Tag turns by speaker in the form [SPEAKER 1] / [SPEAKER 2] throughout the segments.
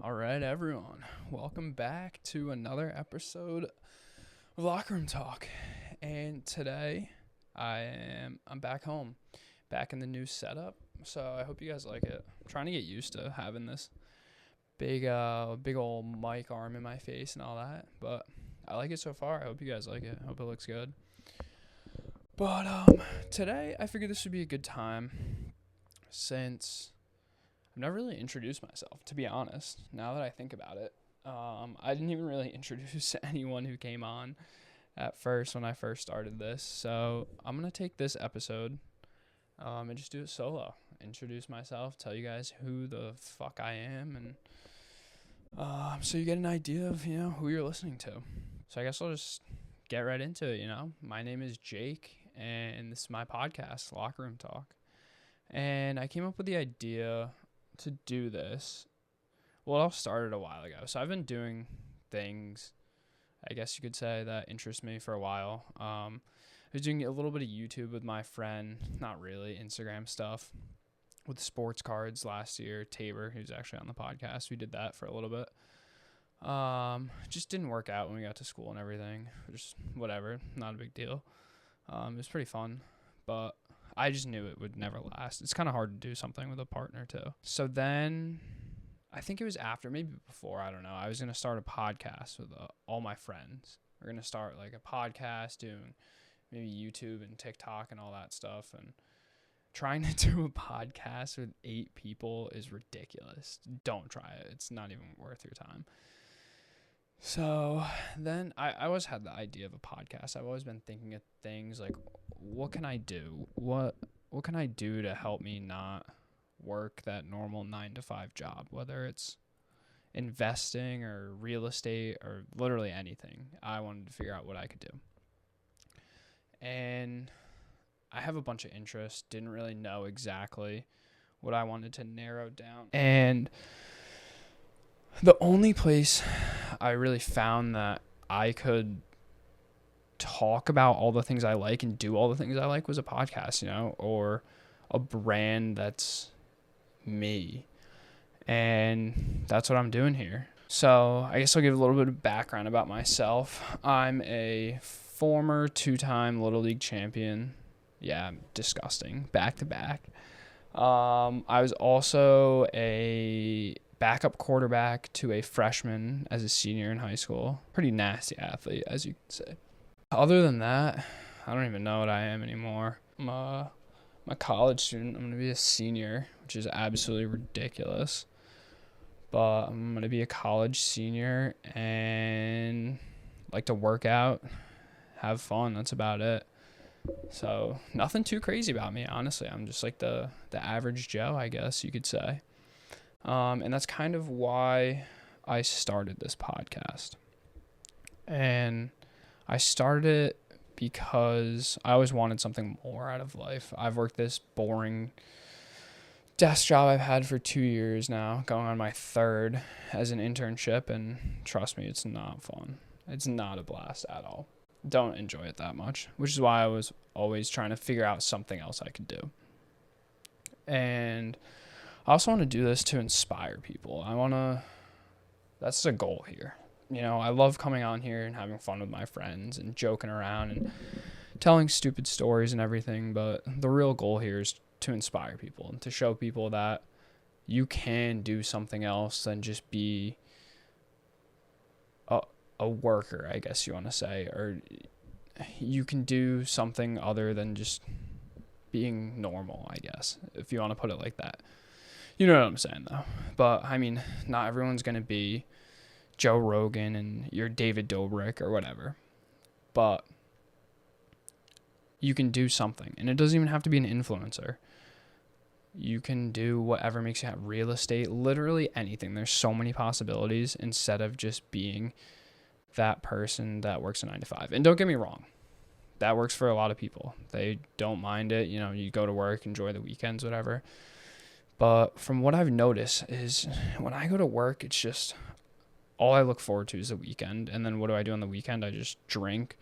[SPEAKER 1] All right, everyone. Welcome back to another episode of Locker Room Talk. And today I'm back home, back in the new setup. So I hope you guys like it. I'm trying to get used to having this big old mic arm in my face and all that, but I like it so far. I hope you guys like it. I hope it looks good. But today I figured this would be a good time since I've never really introduced myself, to be honest, now that I think about it. I didn't even really introduce anyone who came on at first when I first started this. So I'm going to take this episode and just do it solo. Introduce myself, tell you guys who the fuck I am, and so you get an idea of, who you're listening to. So I guess I'll just get right into it, My name is Jake, and this is my podcast, Locker Room Talk. And I came up with the idea to do this. Well, it all started a while ago. So I've been doing things, I guess you could say, that interest me for a while. I was doing a little bit of YouTube with my friend, not really, Instagram stuff, with sports cards last year. Tabor, who's actually on the podcast, we did that for a little bit. Just didn't work out when we got to school and everything. Just whatever, not a big deal. It was pretty fun, but I just knew it would never last. It's kind of hard to do something with a partner too. So then I think it was after, maybe before, I don't know. I was going to start a podcast with all my friends. We're going to start like a podcast, doing maybe YouTube and TikTok and all that stuff. And trying to do a podcast with 8 people is ridiculous. Don't try it. It's not even worth your time. So then I always had the idea of a podcast. I've always been thinking of things like, what can I do? What can I do to help me not work that normal 9-to-5 job, whether it's investing or real estate or literally anything. I wanted to figure out what I could do. And I have a bunch of interests, didn't really know exactly what I wanted to narrow down. And the only place I really found that I could talk about all the things I like and do all the things I like was a podcast, or a brand that's me. And that's what I'm doing here. So I guess I'll give a little bit of background about myself. I'm a former 2-time Little League champion. Yeah, disgusting. Back to back. I was also a backup quarterback to a freshman as a senior in high school. Pretty nasty athlete, as you could say. Other than that, I don't even know what I am anymore. I'm a college student. I'm going to be a senior, which is absolutely ridiculous. But I'm going to be a college senior and like to work out, have fun. That's about it. So nothing too crazy about me, honestly. I'm just like the average Joe, I guess you could say. And that's kind of why I started this podcast. And I started it because I always wanted something more out of life. I've worked this boring desk job I've had for 2 years now, going on my 3rd as an internship, and trust me, it's not fun. It's not a blast at all. Don't enjoy it that much, which is why I was always trying to figure out something else I could do. And I also want to do this to inspire people. That's the goal here. I love coming on here and having fun with my friends and joking around and telling stupid stories and everything. But the real goal here is to inspire people and to show people that you can do something else than just be a worker, I guess you want to say, or you can do something other than just being normal, I guess, if you want to put it like that. You know what I'm saying, though. But, I mean, not everyone's going to be Joe Rogan and you're David Dobrik or whatever. But you can do something. And it doesn't even have to be an influencer. You can do whatever makes you happy. Real estate, literally anything. There's so many possibilities instead of just being that person that works a 9-to-5. And don't get me wrong. That works for a lot of people. They don't mind it. You go to work, enjoy the weekends, whatever. But from what I've noticed is when I go to work, it's just all I look forward to is the weekend. And then what do I do on the weekend? I just drink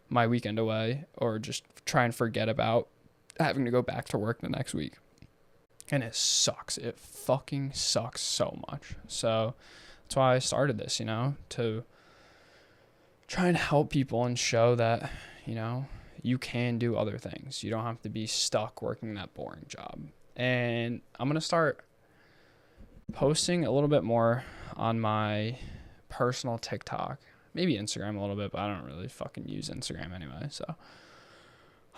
[SPEAKER 1] my weekend away or just try and forget about having to go back to work the next week. And it sucks. It fucking sucks so much. So that's why I started this, to try and help people and show that, you can do other things. You don't have to be stuck working that boring job. And I'm going to start posting a little bit more on my personal TikTok, maybe Instagram a little bit, but I don't really fucking use Instagram anyway. So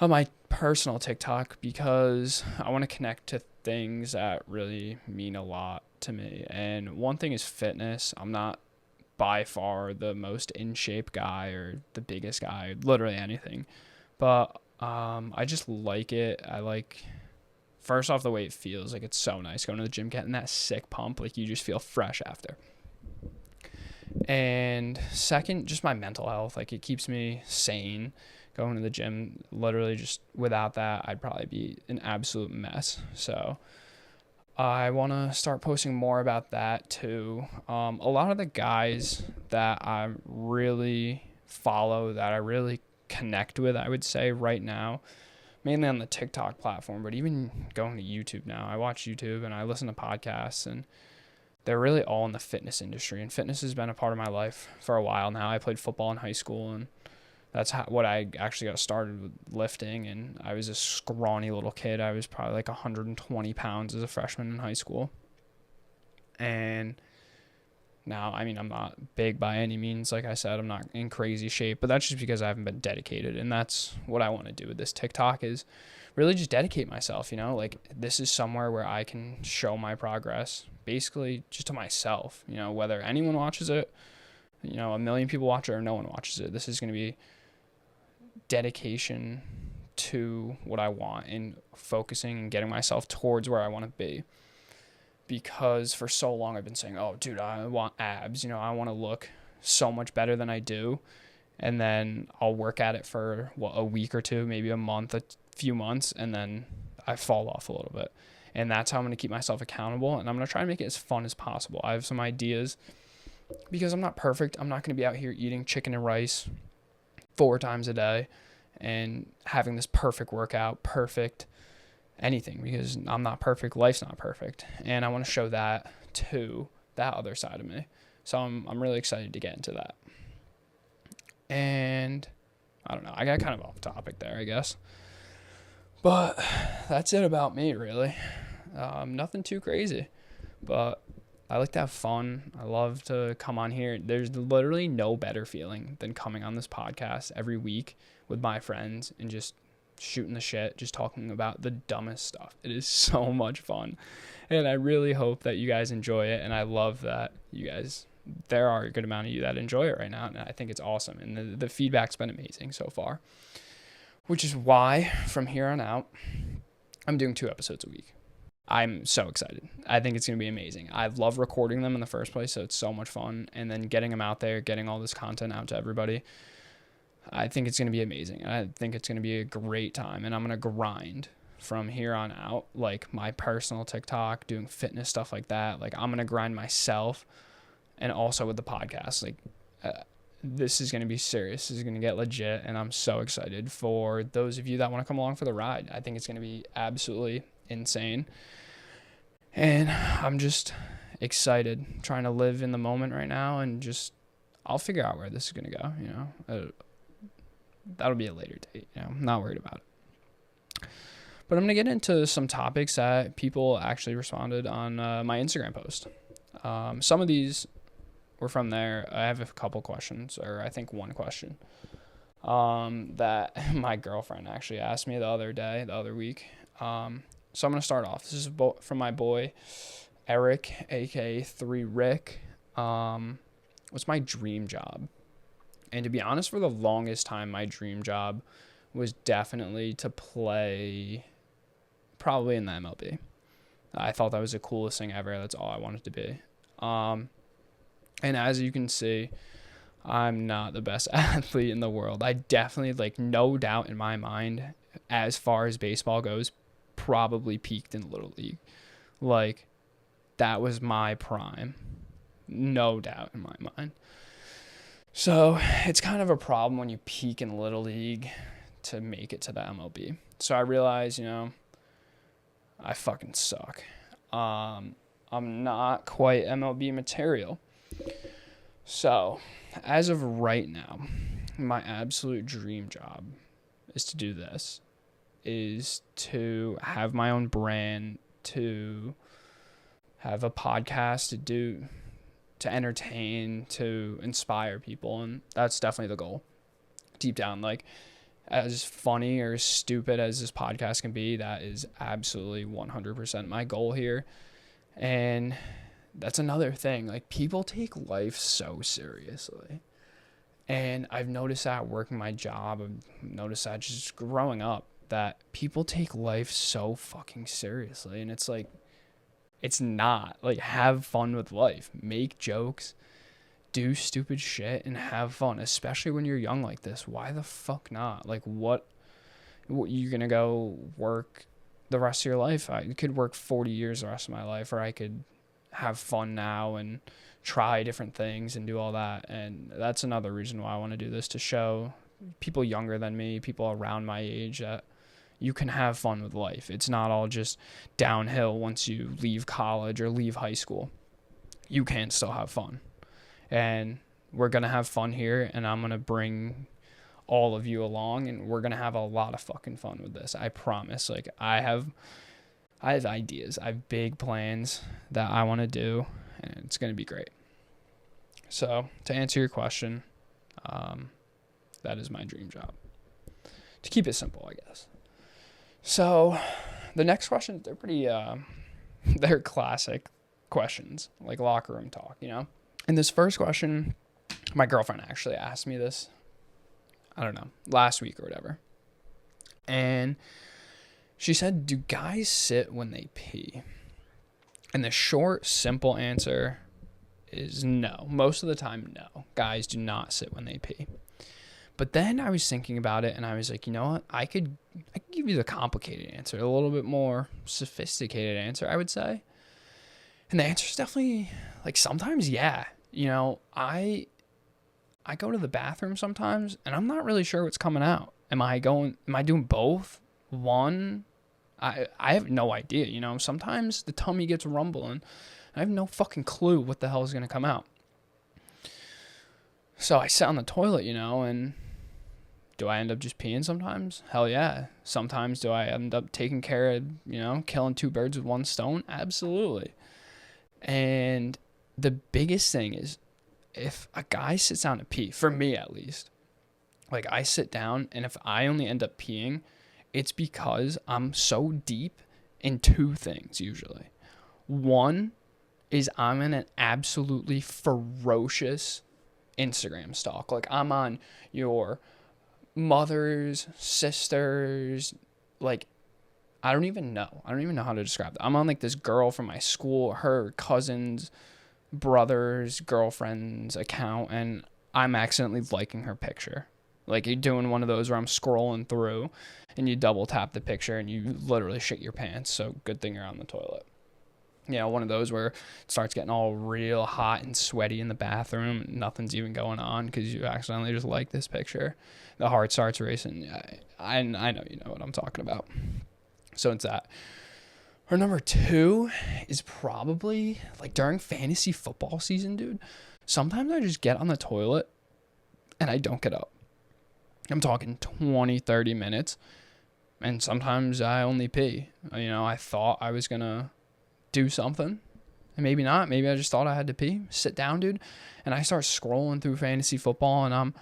[SPEAKER 1] on my personal TikTok, because I want to connect to things that really mean a lot to me. And one thing is fitness. I'm not by far the most in shape guy or the biggest guy, literally anything, but I just like it. I like, first off, the way it feels. Like, it's so nice going to the gym, getting that sick pump. Like, you just feel fresh after. And second, just my mental health. Like, it keeps me sane. Going to the gym, literally, just without that, I'd probably be an absolute mess. So I want to start posting more about that too. A lot of the guys that I really follow, that I really connect with, I would say right now, mainly on the TikTok platform, but even going to YouTube now. I watch YouTube and I listen to podcasts, and they're really all in the fitness industry. And fitness has been a part of my life for a while now. I played football in high school, and that's what I actually got started with, lifting. And I was a scrawny little kid. I was probably like 120 pounds as a freshman in high school. And now, I mean, I'm not big by any means. Like I said, I'm not in crazy shape, but that's just because I haven't been dedicated. And that's what I want to do with this TikTok, is really just dedicate myself, like this is somewhere where I can show my progress, basically just to myself, whether anyone watches it, a million people watch it or no one watches it. This is going to be dedication to what I want and focusing and getting myself towards where I want to be. Because for so long I've been saying, oh, dude, I want abs. I want to look so much better than I do. And then I'll work at it for a week or two, maybe a month, a few months, and then I fall off a little bit. And that's how I'm going to keep myself accountable. And I'm going to try and make it as fun as possible. I have some ideas, because I'm not perfect. I'm not going to be out here eating chicken and rice 4 times a day and having this perfect workout, perfect anything, because I'm not perfect. Life's not perfect. And I want to show that to that other side of me. So I'm really excited to get into that. And I don't know, I got kind of off topic there, I guess. But that's it about me, really. Nothing too crazy. But I like to have fun. I love to come on here. There's literally no better feeling than coming on this podcast every week with my friends and just shooting the shit, just talking about the dumbest stuff. It is so much fun. And I really hope that you guys enjoy it. And I love that there are a good amount of you that enjoy it right now. And I think it's awesome. And the feedback's been amazing so far, which is why from here on out, I'm doing 2 episodes a week. I'm so excited. I think it's going to be amazing. I love recording them in the first place, so it's so much fun. And then getting them out there, getting all this content out to everybody, I think it's going to be amazing. I think it's going to be a great time. And I'm going to grind from here on out, like my personal TikTok, doing fitness stuff like that. Like, I'm going to grind myself, and also with the podcast. Like, this is going to be serious. This is going to get legit. And I'm so excited for those of you that want to come along for the ride. I think it's going to be absolutely insane. And I'm just excited, trying to live in the moment right now, and just, I'll figure out where this is going to go, that'll be a later date, I'm not worried about it. But I'm going to get into some topics that people actually responded on my Instagram post. Some of these were from there. I have a couple questions, or I think one question, that my girlfriend actually asked me the other week. So I'm going to start off. This is from my boy, Eric, aka 3 Rick. What's my dream job? And to be honest, for the longest time, my dream job was definitely to play probably in the MLB. I thought that was the coolest thing ever. That's all I wanted to be. And as you can see, I'm not the best athlete in the world. I definitely, no doubt in my mind, as far as baseball goes, probably peaked in Little League. That was my prime. No doubt in my mind. So it's kind of a problem when you peak in Little League to make it to the MLB. So I realized, I fucking suck. I'm not quite MLB material. So, as of right now, my absolute dream job is to do this. Is to have my own brand, to have a podcast, to entertain, to inspire people, and that's definitely the goal. Deep down, like, as funny or stupid as this podcast can be, that is absolutely 100% my goal here. And that's another thing. Like, people take life so seriously. And I've noticed that working my job. I've noticed that just growing up, that people take life so fucking seriously. And it's like, it's not. Like, have fun with life. Make jokes. Do stupid shit and have fun. Especially when you're young like this. Why the fuck not? Like, what you're going to go work the rest of your life? I could work 40 years the rest of my life. Or I could have fun now and try different things and do all that. And that's another reason why I want to do this, to show people younger than me, people around my age, that you can have fun with life. It's not all just downhill once you leave college or leave high school. You can still have fun. And we're going to have fun here, and I'm going to bring all of you along, and we're going to have a lot of fucking fun with this. I promise. Like, I have ideas. I have big plans that I want to do, and it's going to be great. So, to answer your question, that is my dream job. To keep it simple, I guess. So, the next questions, they're pretty, they're classic questions, like locker room talk, you know? And this first question, my girlfriend actually asked me this, I don't know, last week or whatever. And she said, do guys sit when they pee? And the short, simple answer is no. Most of the time, no. Guys do not sit when they pee. But then I was thinking about it, and I was like, you know what? I could give you the complicated answer, a little bit more sophisticated answer, I would say. And the answer is definitely, like, sometimes, yeah. You know, I go to the bathroom sometimes, and I'm not really sure what's coming out. Am I doing both? One? I have no idea, you know. Sometimes the tummy gets rumbling. I have no fucking clue what the hell is going to come out. So I sit on the toilet, you know, and do I end up just peeing sometimes? Hell yeah. Sometimes do I end up taking care of, you know, killing two birds with one stone? Absolutely. And the biggest thing is, if a guy sits down to pee, for me at least, like, I sit down, and if I only end up peeing, it's because I'm so deep in two things usually. One is I'm in an absolutely ferocious Instagram stalk. Like, I'm on your mother's, sisters, like, I don't even know how to describe that. I'm on, like, this girl from my school, her cousins, brother's girlfriend's account, and I'm accidentally liking her picture. Like, you're doing one of those where I'm scrolling through and you double tap the picture and you literally shit your pants. So good thing you're on the toilet. You know, one of those where it starts getting all real hot and sweaty in the bathroom. Nothing's even going on because you accidentally just like this picture. The heart starts racing. I know you know what I'm talking about. So it's that. Or number two is probably, like, during fantasy football season, dude. Sometimes I just get on the toilet and I don't get up. I'm talking 20, 30 minutes. And sometimes I only pee. You know, I thought I was going to do something. And maybe not. Maybe I just thought I had to pee. Sit down, dude. And I start scrolling through fantasy football. And I'm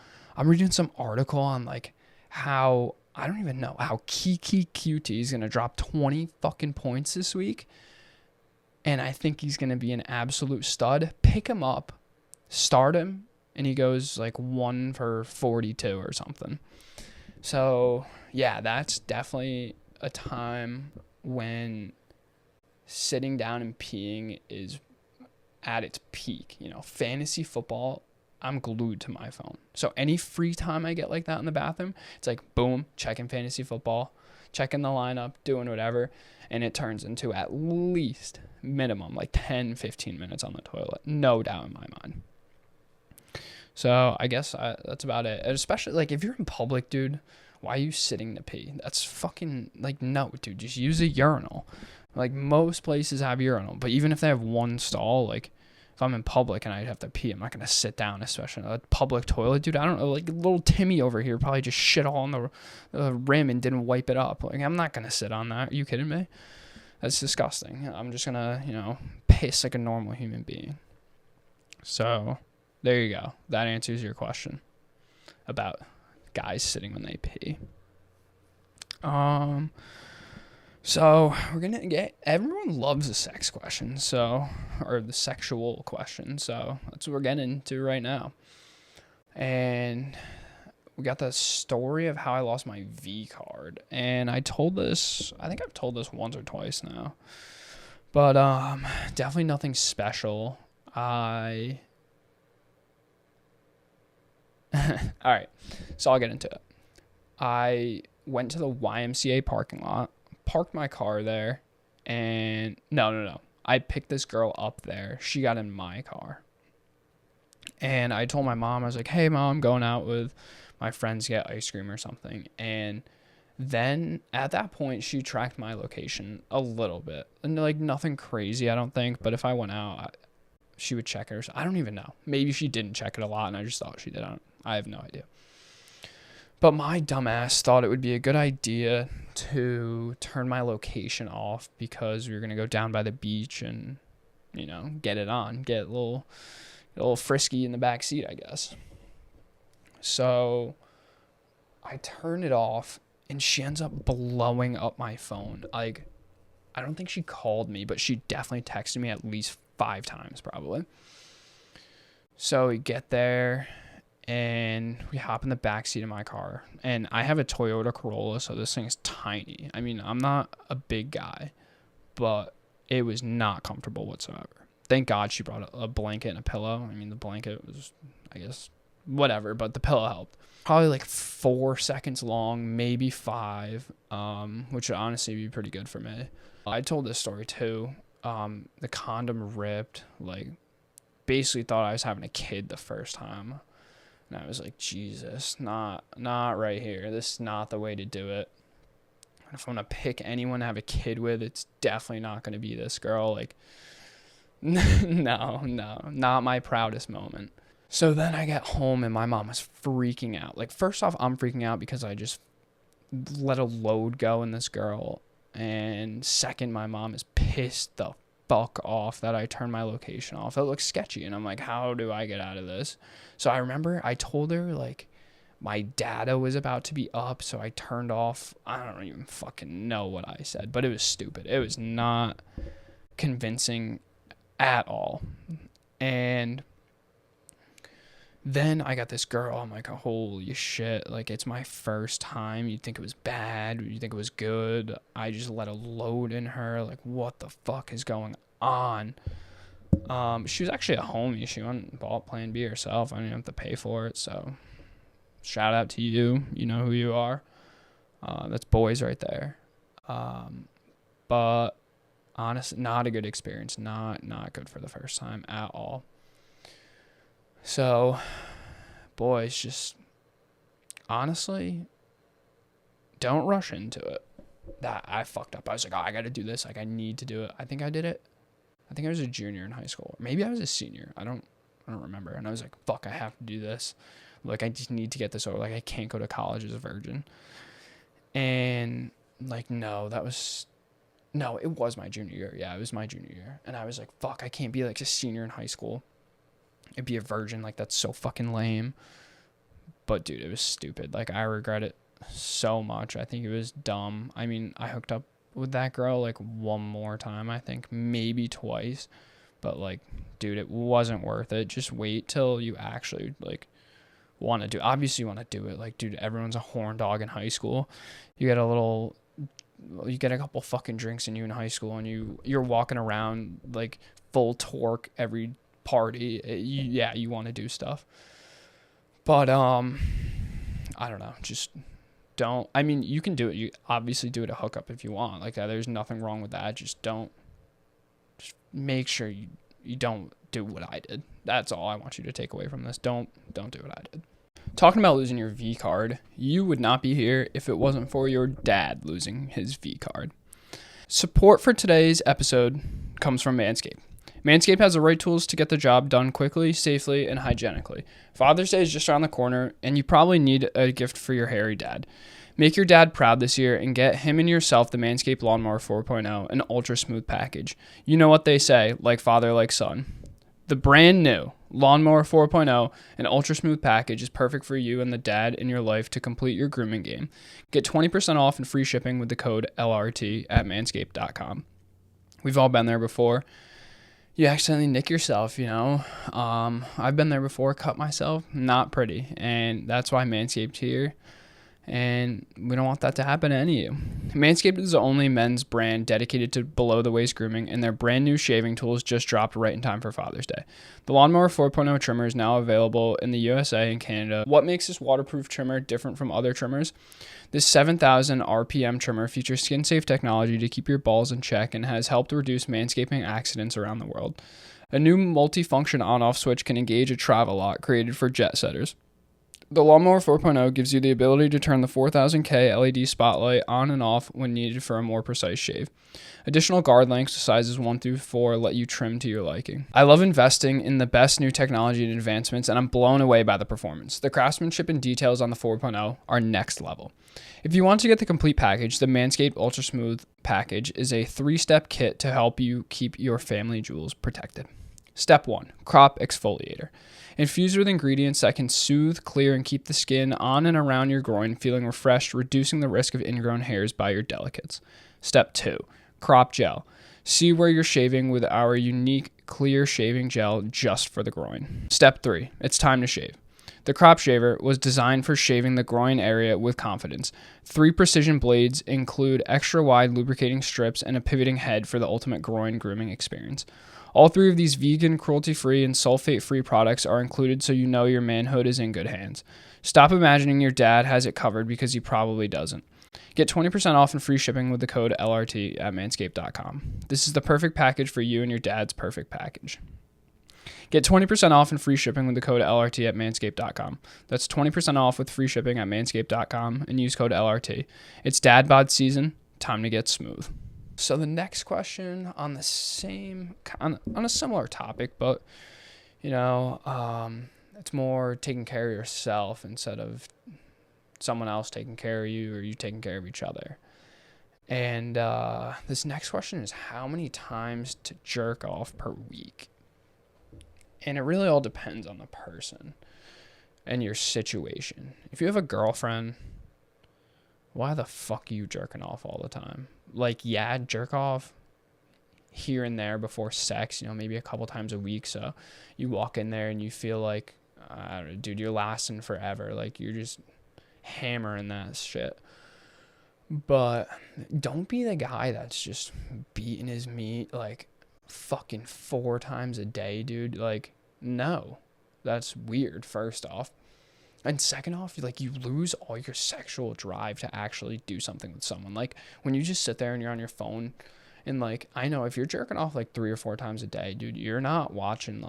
[SPEAKER 1] reading some article on, like, how, I don't even know, how Kiki QT is going to drop 20 fucking points this week. And I think he's going to be an absolute stud. Pick him up. Start him. And he goes, like, 1 for 42 or something. So, yeah, that's definitely a time when sitting down and peeing is at its peak. You know, fantasy football, I'm glued to my phone. So any free time I get like that in the bathroom, it's like, boom, checking fantasy football, checking the lineup, doing whatever. And it turns into at least minimum like 10, 15 minutes on the toilet. No doubt in my mind. So I guess that's about it. And especially, like, if you're in public, dude, why are you sitting to pee? That's fucking, like, no, dude. Just use a urinal. Like, most places have urinal, but even if they have one stall, like, if I'm in public and I have to pee, I'm not going to sit down, especially in a public toilet. Dude, I don't know, like, little Timmy over here probably just shit all on the rim and didn't wipe it up. Like, I'm not going to sit on that. Are you kidding me? That's disgusting. I'm just going to, piss like a normal human being. So, there you go. That answers your question about guys sitting when they pee. So we're gonna get, everyone loves a sex question, or the sexual question, so that's what we're getting into right now. And we got the story of how I lost my V card, and I think I've told this once or twice now, but definitely nothing special. All right, so I'll get into it. I went to the YMCA parking lot, parked my car there, and no. I picked this girl up there. She got in my car. And I told my mom, I was like, hey, Mom, I'm going out with my friends to get ice cream or something. And then at that point, she tracked my location a little bit. And like nothing crazy, I don't think. But if I went out, she would check it. I don't even know. Maybe she didn't check it a lot, and I just thought she did. I have no idea. But my dumbass thought it would be a good idea to turn my location off because we were going to go down by the beach and, get it on, get a little frisky in the back seat, I guess. So I turned it off, and she ends up blowing up my phone. Like, I don't think she called me, but she definitely texted me at least 5 times probably. So we get there, and we hop in the backseat of my car. And I have a Toyota Corolla, so this thing is tiny. I mean, I'm not a big guy, but it was not comfortable whatsoever. Thank God she brought a blanket and a pillow. I mean, the blanket was, I guess, whatever, but the pillow helped. Probably like 4 seconds long, maybe 5, which would honestly be pretty good for me. I told this story too. The condom ripped, like, basically thought I was having a kid the first time. And I was like, Jesus, not right here. This is not the way to do it. If I'm going to pick anyone to have a kid with, it's definitely not going to be this girl. Like, no, not my proudest moment. So then I get home, and my mom was freaking out. Like, first off, I'm freaking out because I just let a load go in this girl. And second, my mom is pissed the fuck off that I turned my location off. It looks sketchy, and I'm like, how do I get out of this? So I remember I told her, like, my data was about to be up, so I turned off. I don't even fucking know what I said, but it was stupid. It was not convincing at all. And then I got this girl. I'm like, holy shit. Like, it's my first time. You'd think it was bad. You'd think it was good. I just let a load in her. Like, what the fuck is going on? She was actually a homie. She went and bought Plan B herself. I didn't have to pay for it. So shout out to you. You know who you are. That's boys right there. But honestly, not a good experience. Not good for the first time at all. So, boys, just honestly, don't rush into it. That I fucked up. I was like, I got to do this. Like, I need to do it. I think I did it. I think I was a junior in high school. Maybe I was a senior. I don't remember. And I was like, fuck, I have to do this. Like, I just need to get this over. Like, I can't go to college as a virgin. And like, it was my junior year. Yeah, it was my junior year. And I was like, fuck, I can't be like a senior in high school. It'd be a virgin. Like, that's so fucking lame. But dude, it was stupid. Like, I regret it so much. I think it was dumb. I mean, I hooked up with that girl like one more time, I think, maybe twice. But like, dude, it wasn't worth it. Just wait till you actually like want to do. Obviously, you want to do it. Like, dude, everyone's a horn dog in high school. You get a couple fucking drinks in you in high school, and you're walking around like full torque every party. You want to do stuff. But I don't know. Just don't. I mean, you can do it. You obviously do it a hookup if you want. Like, there's nothing wrong with that. Just make sure you don't do what I did. That's all I want you to take away from this. Don't do what I did. Talking about losing your V card, you would not be here if it wasn't for your dad losing his V card. Support for today's episode comes from Manscaped. Manscaped has the right tools to get the job done quickly, safely, and hygienically. Father's Day is just around the corner, and you probably need a gift for your hairy dad. Make your dad proud this year and get him and yourself the Manscaped Lawnmower 4.0, an ultra smooth package. You know what they say, like father, like son. The brand new Lawnmower 4.0, an ultra smooth package, is perfect for you and the dad in your life to complete your grooming game. Get 20% off and free shipping with the code LRT at manscaped.com. We've all been there before. You accidentally nick yourself, I've been there before, cut myself, not pretty. And that's why Manscaped here. And we don't want that to happen to any of you. Manscaped is the only men's brand dedicated to below-the-waist grooming, and their brand new shaving tools just dropped right in time for Father's Day. The Lawnmower 4.0 trimmer is now available in the USA and Canada. What makes this waterproof trimmer different from other trimmers? This 7,000 RPM trimmer features skin-safe technology to keep your balls in check and has helped reduce manscaping accidents around the world. A new multi-function on-off switch can engage a travel lock created for jet setters. The Lawnmower 4.0 gives you the ability to turn the 4000K LED spotlight on and off when needed for a more precise shave. Additional guard lengths, sizes 1 through 4, let you trim to your liking. I love investing in the best new technology and advancements, and I'm blown away by the performance. The craftsmanship and details on the 4.0 are next level. If you want to get the complete package, the Manscaped Ultra Smooth package is a 3-step kit to help you keep your family jewels protected. Step 1, crop exfoliator. Infused with ingredients that can soothe, clear, and keep the skin on and around your groin feeling refreshed, reducing the risk of ingrown hairs by your delicates. Step 2, crop gel. See where you're shaving with our unique clear shaving gel just for the groin. Step 3, it's time to shave. The Crop Shaver was designed for shaving the groin area with confidence. 3 precision blades include extra wide lubricating strips and a pivoting head for the ultimate groin grooming experience. All 3 of these vegan, cruelty-free, and sulfate-free products are included so you know your manhood is in good hands. Stop imagining your dad has it covered because he probably doesn't. Get 20% off and free shipping with the code LRT at manscaped.com. This is the perfect package for you and your dad's perfect package. Get 20% off and free shipping with the code LRT at manscaped.com. That's 20% off with free shipping at manscaped.com and use code LRT. It's dad bod season. Time to get smooth. So the next question on a similar topic, but it's more taking care of yourself instead of someone else taking care of you or you taking care of each other. And this next question is how many times to jerk off per week? And it really all depends on the person and your situation. If you have a girlfriend, why the fuck are you jerking off all the time? Jerk off here and there before sex, maybe a couple times a week. So you walk in there and you feel like, I don't know, dude, you're lasting forever. Like you're just hammering that shit. But don't be the guy that's just beating his meat like fucking 4 times a day, dude. Like, no, that's weird, first off. And second off, you lose all your sexual drive to actually do something with someone. Like, when you just sit there and you're on your phone, and, I know if you're jerking off, 3 or 4 times a day, dude, you're not watching,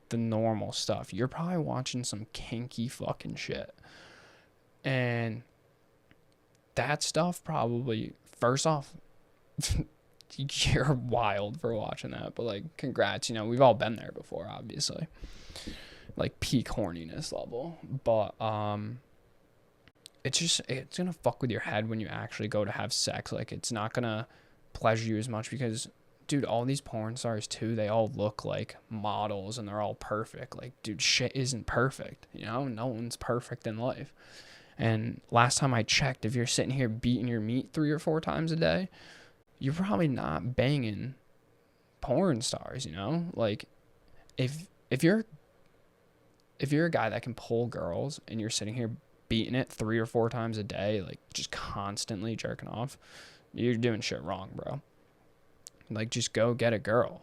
[SPEAKER 1] the normal stuff. You're probably watching some kinky fucking shit. And that stuff probably, first off, you're wild for watching that. But, congrats. We've all been there before, obviously. Peak horniness level, but it's gonna fuck with your head when you actually go to have sex. It's not gonna pleasure you as much because, dude, all these porn stars too, they all look like models and they're all perfect. Dude, shit isn't perfect, no one's perfect in life. And last time I checked, if you're sitting here beating your meat 3 or 4 times a day, you're probably not banging porn stars. If you're a guy that can pull girls and you're sitting here beating it 3 or 4 times a day, just constantly jerking off, you're doing shit wrong, bro. Just go get a girl,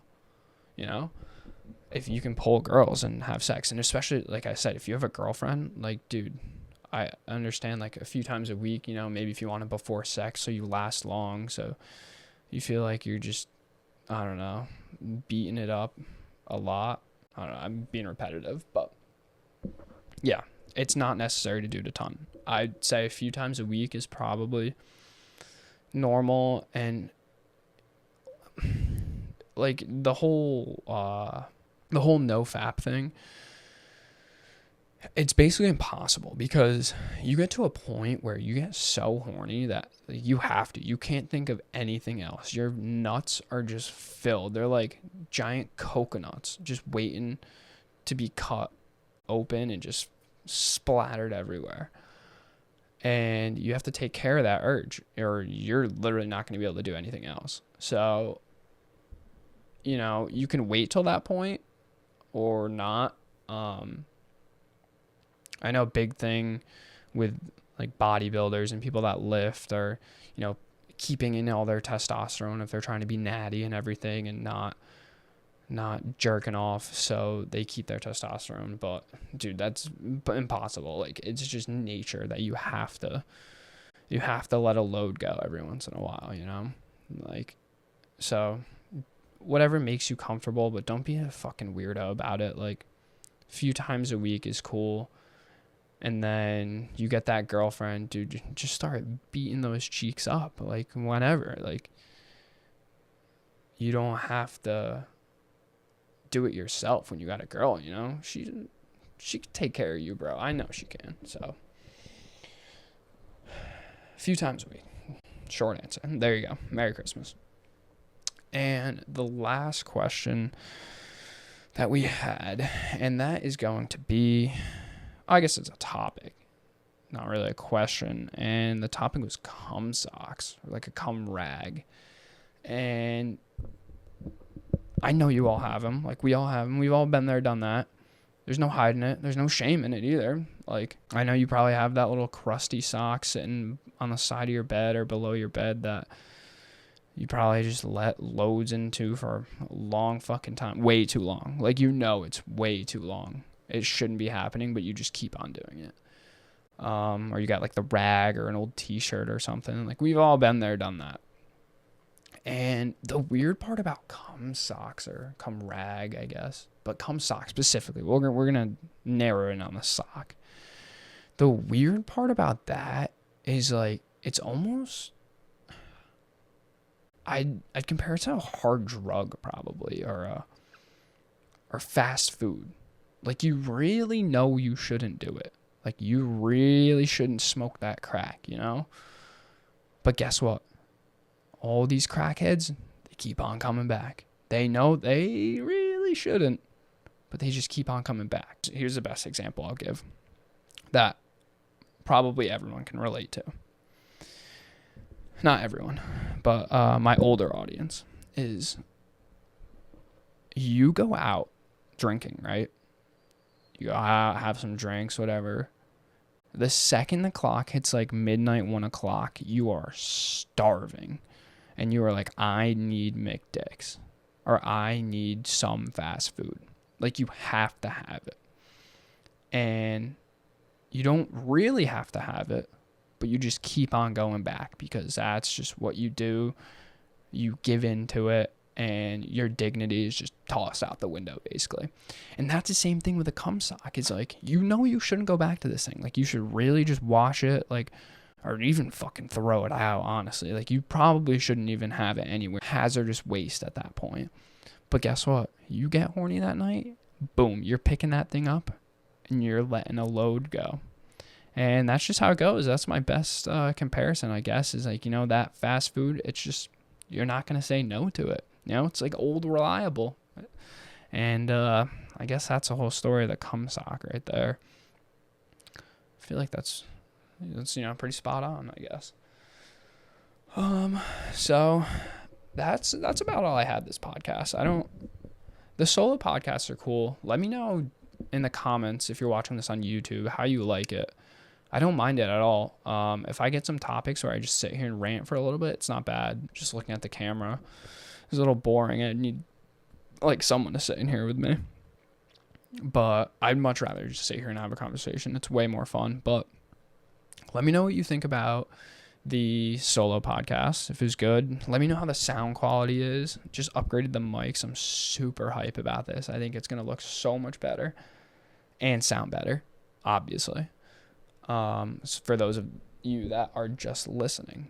[SPEAKER 1] if you can pull girls and have sex. And especially, like I said, if you have a girlfriend, dude, I understand, a few times a week, maybe if you want it before sex so you last long, so you feel like you're just, I don't know, beating it up a lot. I don't know, I'm being repetitive, but yeah, it's not necessary to do it a ton. I'd say a few times a week is probably normal. And like the whole no fap thing, it's basically impossible because you get to a point where you get so horny that you can't think of anything else. Your nuts are just filled. They're like giant coconuts just waiting to be cut open and just splattered everywhere. And you have to take care of that urge or you're literally not going to be able to do anything else. So, you can wait till that point or not. I know a big thing with like bodybuilders and people that lift are, keeping in all their testosterone if they're trying to be natty and everything and not jerking off, so they keep their testosterone. But dude, that's impossible. Like, it's just nature that you have to let a load go every once in a while, like, so whatever makes you comfortable, but don't be a fucking weirdo about it. Like, a few times a week is cool. And then you get that girlfriend, dude, just start beating those cheeks up, like, whenever. Like, you don't have to do it yourself when you got a girl, She can take care of you, bro. I know she can. So, a few times a week. Short answer. There you go. Merry Christmas. And the last question that we had, and that is going to be, I guess it's a topic, not really a question. And the topic was cum socks, or like a cum rag. And I know you all have them. Like, we all have them. We've all been there, done that. There's no hiding it. There's no shame in it either. Like, I know you probably have that little crusty sock sitting on the side of your bed or below your bed that you probably just let loads into for a long fucking time. Way too long. Like, it's way too long. It shouldn't be happening, but you just keep on doing it. Or you got like the rag or an old t-shirt or something. Like, we've all been there, done that. And the weird part about cum socks, or cum rag, I guess, but cum socks specifically, we're gonna narrow in on the sock. The weird part about that is, like, it's almost, I'd compare it to a hard drug probably, or fast food. Like, you really know you shouldn't do it. Like, you really shouldn't smoke that crack, But guess what? All these crackheads, they keep on coming back. They know they really shouldn't, but they just keep on coming back. Here's the best example I'll give that probably everyone can relate to. Not everyone, but my older audience is, you go out drinking, right? You go out, have some drinks, whatever. The second the clock hits like midnight, 1 o'clock, you are starving. And you are like, I need McDicks, or I need some fast food. Like, you have to have it. And you don't really have to have it, but you just keep on going back because that's just what you do. You give into it, and your dignity is just tossed out the window, basically. And that's the same thing with a cum sock. It's like, you shouldn't go back to this thing. Like, you should really just wash it, like, or even fucking throw it out, honestly. Like, you probably shouldn't even have it anywhere. Hazardous waste at that point. But guess what? You get horny that night, boom, you're picking that thing up, and you're letting a load go. And that's just how it goes. That's my best comparison, I guess, is like, that fast food, it's just, you're not going to say no to it. It's like old reliable. And I guess that's the whole story of the cum sock right there. I feel like that's pretty spot on, I guess. So that's about all I had this podcast. The solo podcasts are cool. Let me know in the comments if you're watching this on YouTube how you like it. I don't mind it at all. If I get some topics where I just sit here and rant for a little bit, it's not bad. Just looking at the camera is a little boring. I need like someone to sit in here with me. But I'd much rather just sit here and have a conversation. It's way more fun. But let me know what you think about the solo podcast. If it's good, let me know how the sound quality is. Just upgraded the mics. I'm super hype about this. I think it's going to look so much better and sound better, obviously. For those of you that are just listening.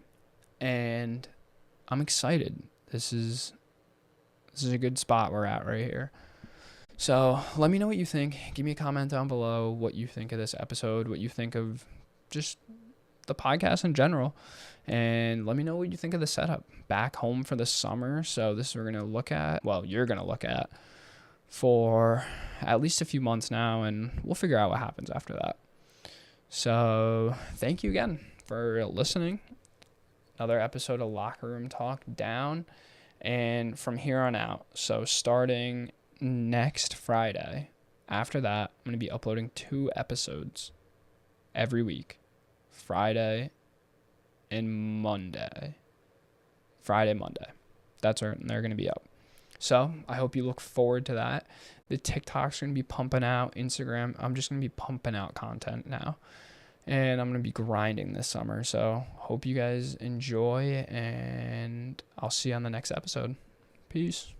[SPEAKER 1] And I'm excited. This is This is a good spot we're at right here. So let me know what you think. Give me a comment down below what you think of this episode, what you think of just the podcast in general. And let me know what you think of the setup. Back home for the summer. So this is what we're going to look at. Well, you're going to look at for at least a few months now. And we'll figure out what happens after that. So thank you again for listening. Another episode of Locker Room Talk down. And from here on out, so starting next Friday, after that, I'm going to be uploading 2 episodes every week. Friday and Monday. Friday, Monday. That's where they're going to be up. So I hope you look forward to that. The TikToks are going to be pumping out. Instagram, I'm just going to be pumping out content now. And I'm going to be grinding this summer. So hope you guys enjoy, and I'll see you on the next episode. Peace.